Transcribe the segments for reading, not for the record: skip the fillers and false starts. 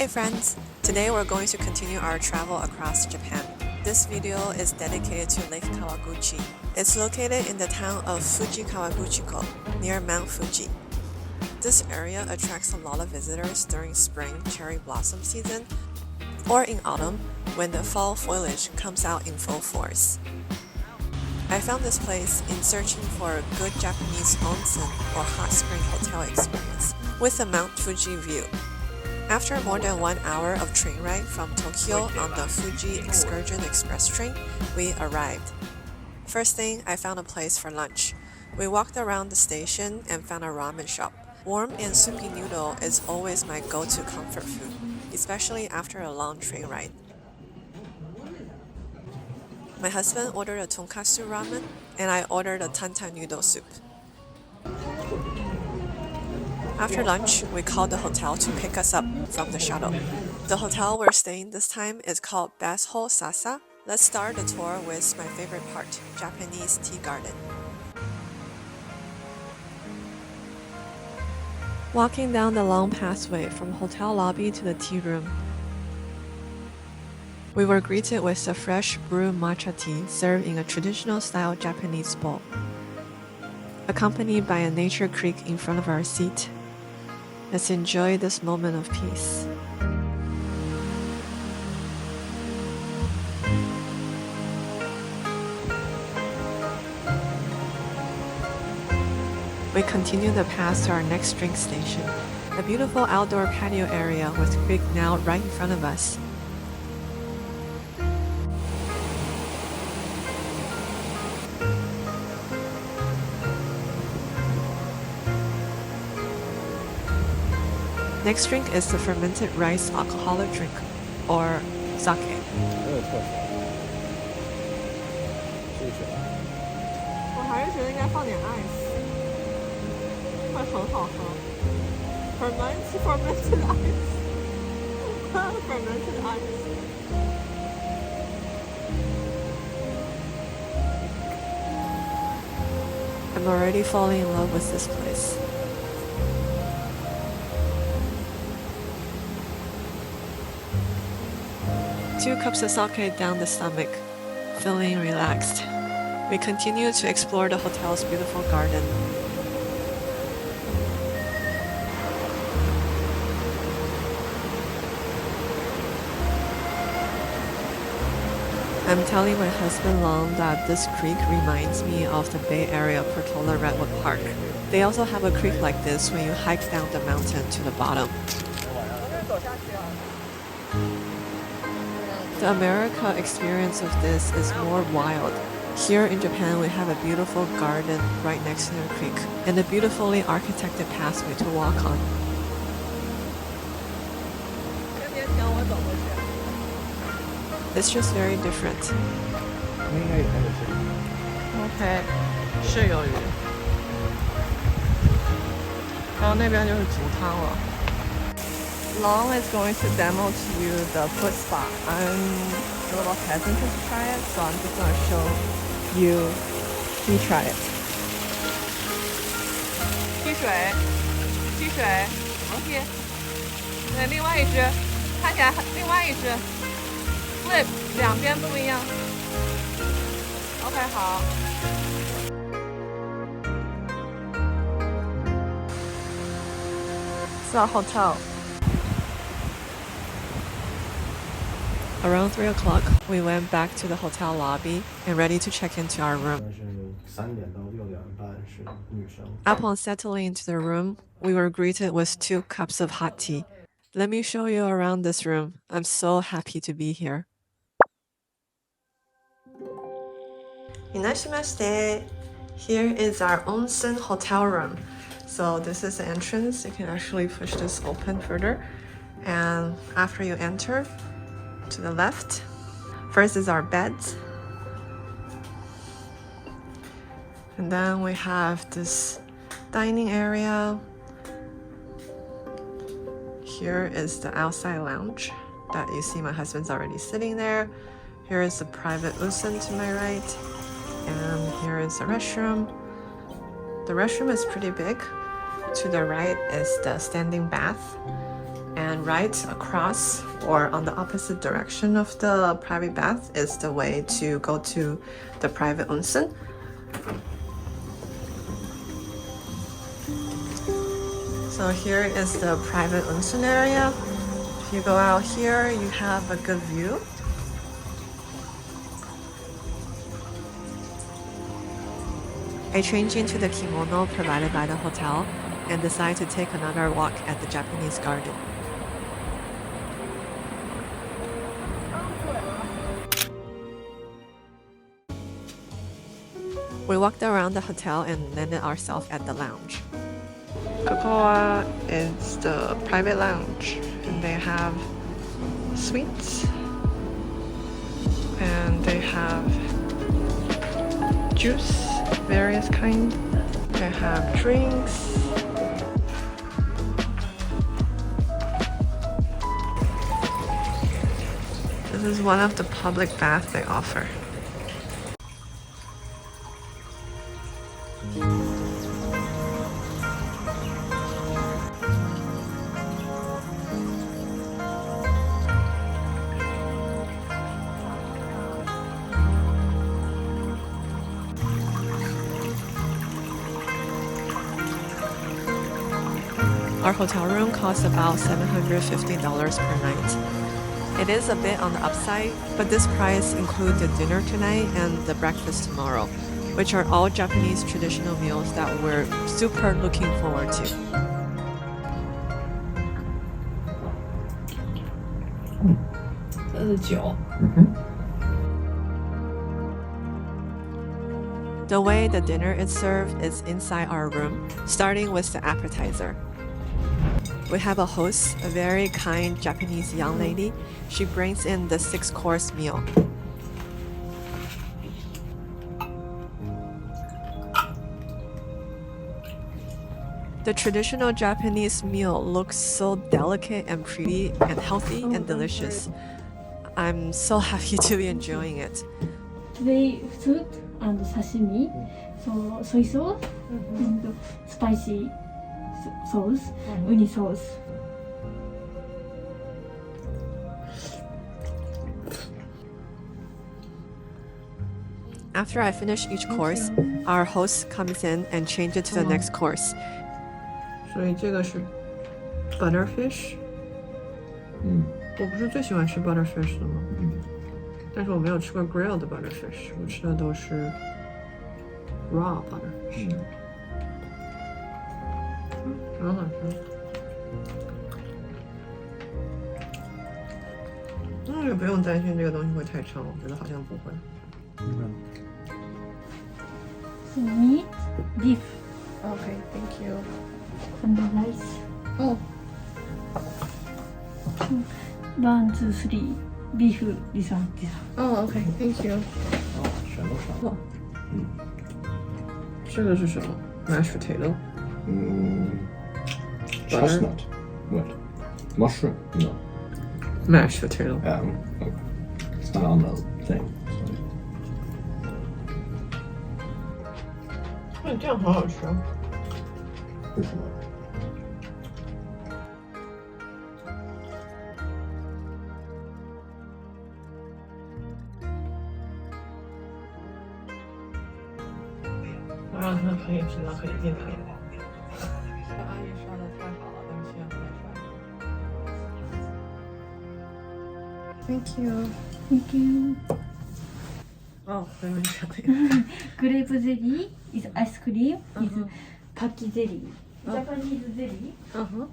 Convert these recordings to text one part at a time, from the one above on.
Hey friends! Today we're going to continue our travel across Japan. This video is dedicated to Lake Kawaguchi. It's located in the town of Fuji Kawaguchiko, near Mount Fuji. This area attracts a lot of visitors during spring cherry blossom season or in autumn when the fall foliage comes out in full force. I found this place in searching for a good Japanese onsen or hot spring hotel experience with a Mount Fuji view. After more than 1 hour of train ride from Tokyo on the Fuji Excursion Express train, we arrived. First thing, I found a place for lunch. We walked around the station and found a ramen shop. Warm and soupy noodle is always my go-to comfort food, especially after a long train ride. My husband ordered a tonkatsu ramen, and I ordered a tantan noodle soup. After lunch, we called the hotel to pick us up from the shuttle. The hotel we're staying this time is called Bessho SASA. Let's start the tour with my favorite part, Japanese tea garden. Walking down the long pathway from hotel lobby to the tea room, we were greeted with a fresh brewed matcha tea served in a traditional style Japanese bowl, accompanied by a nature creek in front of our seat. Let's enjoy this moment of peace. We continue the path to our next drink station, a beautiful outdoor patio area with creek now right in front of us. Next drink is the fermented rice alcoholic drink, or sake. 我还是觉得应该放点 ice， 会很好喝。fermented ice， fermented ice。I'm already falling in love with this place. Two cups of sake down the stomach, feeling relaxed. We continue to explore the hotel's beautiful garden. I'm telling my husband Long that this creek reminds me of the Bay Area Portola Redwood Park. They also have a creek like this when you hike down the mountain to the bottom. The America experience of this is more wild. Here in Japan, we have a beautiful garden right next to the creek and a beautifully architected pathway to walk on. It's just very different. OK， 是有鱼。然后那边就是竹汤了。Long is going to demo to you the food spot. I'm a little hesitant to try it, so I'm just going to show you me try it. 踢水，踢水 ，OK。对，另外一只，看起来另外一只 flip 两边不一样。OK， 好。It's our hotel. Around 3 o'clock, we went back to the hotel lobby and ready to check into our room. Upon settling into the room, we were greeted with 2 cups of hot tea. Let me show you around this room. I'm so happy to be here. Inashimashite. Here is our onsen hotel room. So this is the entrance. You can actually push this open further. And after you enter, to the left, first is our beds. And then we have this dining area. Here is the outside lounge that you see my husband's already sitting there. Here is the private onsen to my right. And here is the restroom. The restroom is pretty big. To the right is the standing bath. And right across or on the opposite direction of the private bath is the way to go to the private onsen. So here is the private onsen area. If you go out here, you have a good view. I change into the kimono provided by the hotel and decide to take another walk at the Japanese garden. We walked around the hotel and landed ourselves at the lounge. Kokoa is the private lounge, and they have suites, and they have juice, various kind. They have drinks. This is one of the public baths they offer. Our hotel room costs about $750 per night. It is a bit on the upside, but this price includes the dinner tonight and the breakfast tomorrow, which are all Japanese traditional meals that we're super looking forward to. The way the dinner is served is inside our room, starting with the appetizer. We have a host, a very kind Japanese young lady. She brings in the 6-course meal. The traditional Japanese meal looks so delicate and pretty and healthy and delicious. I'm so happy to be enjoying it. Today fruit and sashimi, so soy sauce and spicy sauce, uni sauce. After I finish each course, our host comes in and changes to the next course. 所以这个是 butterfish。我不是最喜欢吃 butterfish 的吗？但是我没有吃过 grilled butterfish， 我吃的都是 raw butterfish。很好吃。也不用担心这个东西会太撑，我觉得好像不会。So meat, beef. Okay, thank you. And the rice. Oh. 1, 2, 3. Beef, this one, this one. Oh, okay, thank you. 全都上了。这个是什么 ？Mashed potato. Chestnut. What? Mushroom? No. Mashed potato. Okay. It's not on the thing. 这样好好吃。为什么？我让他可以知道可以变可以。这阿姨刷的太好了，对不起，我再刷。Thank you. Thank you. Oh, let me tell Grape jelly is ice cream. Is kaki jelly. Japanese jelly. Uh-huh.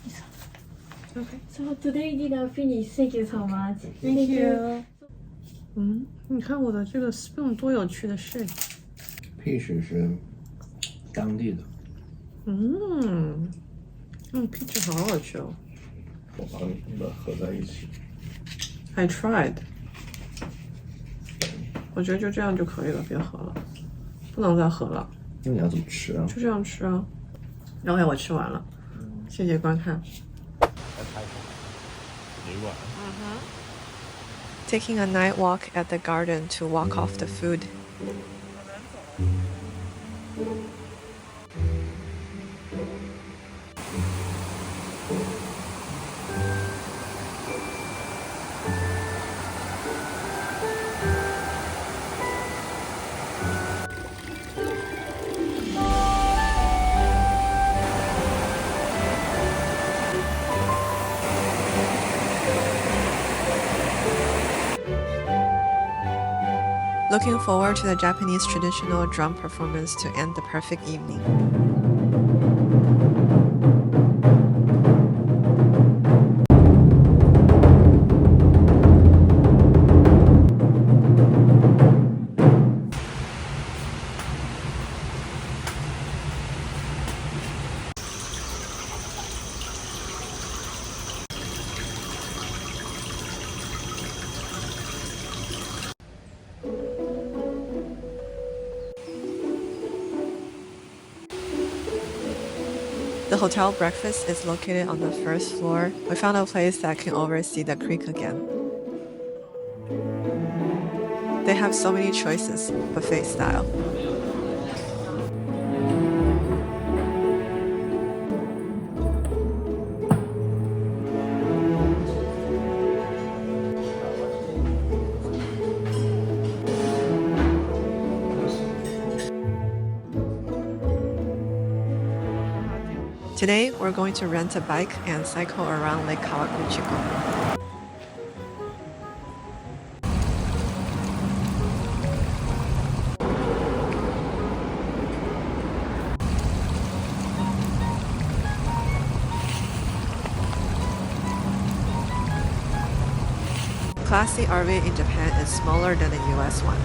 This one. Okay. So today dinner finished. Thank you so much. Thank you. 你看我的这个 spoon 多有趣的事。Peach 是当地的。peach 好好吃哦。我把它们合在一起。I tried. 我觉得就这样就可以了，别合了，不能再合了。那你要怎么吃啊？就这样吃啊。OK，我吃完了，谢谢观看。Taking a night walk at the garden to walk off the food. Looking forward to the Japanese traditional drum performance to end the perfect evening. The hotel breakfast is located on the first floor. We found a place that can oversee the creek again. They have so many choices, buffet style. Today, we're going to rent a bike and cycle around Lake Kawaguchiko. Class C RV in Japan is smaller than the US one.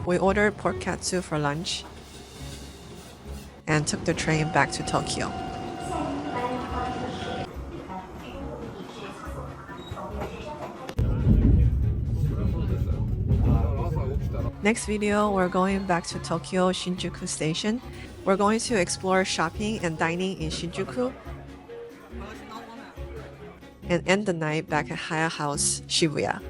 We ordered pork katsu for lunch and took the train back to Tokyo. Next video, we're going back to Tokyo Shinjuku Station. We're going to explore shopping and dining in Shinjuku and end the night back at Haya House, Shibuya.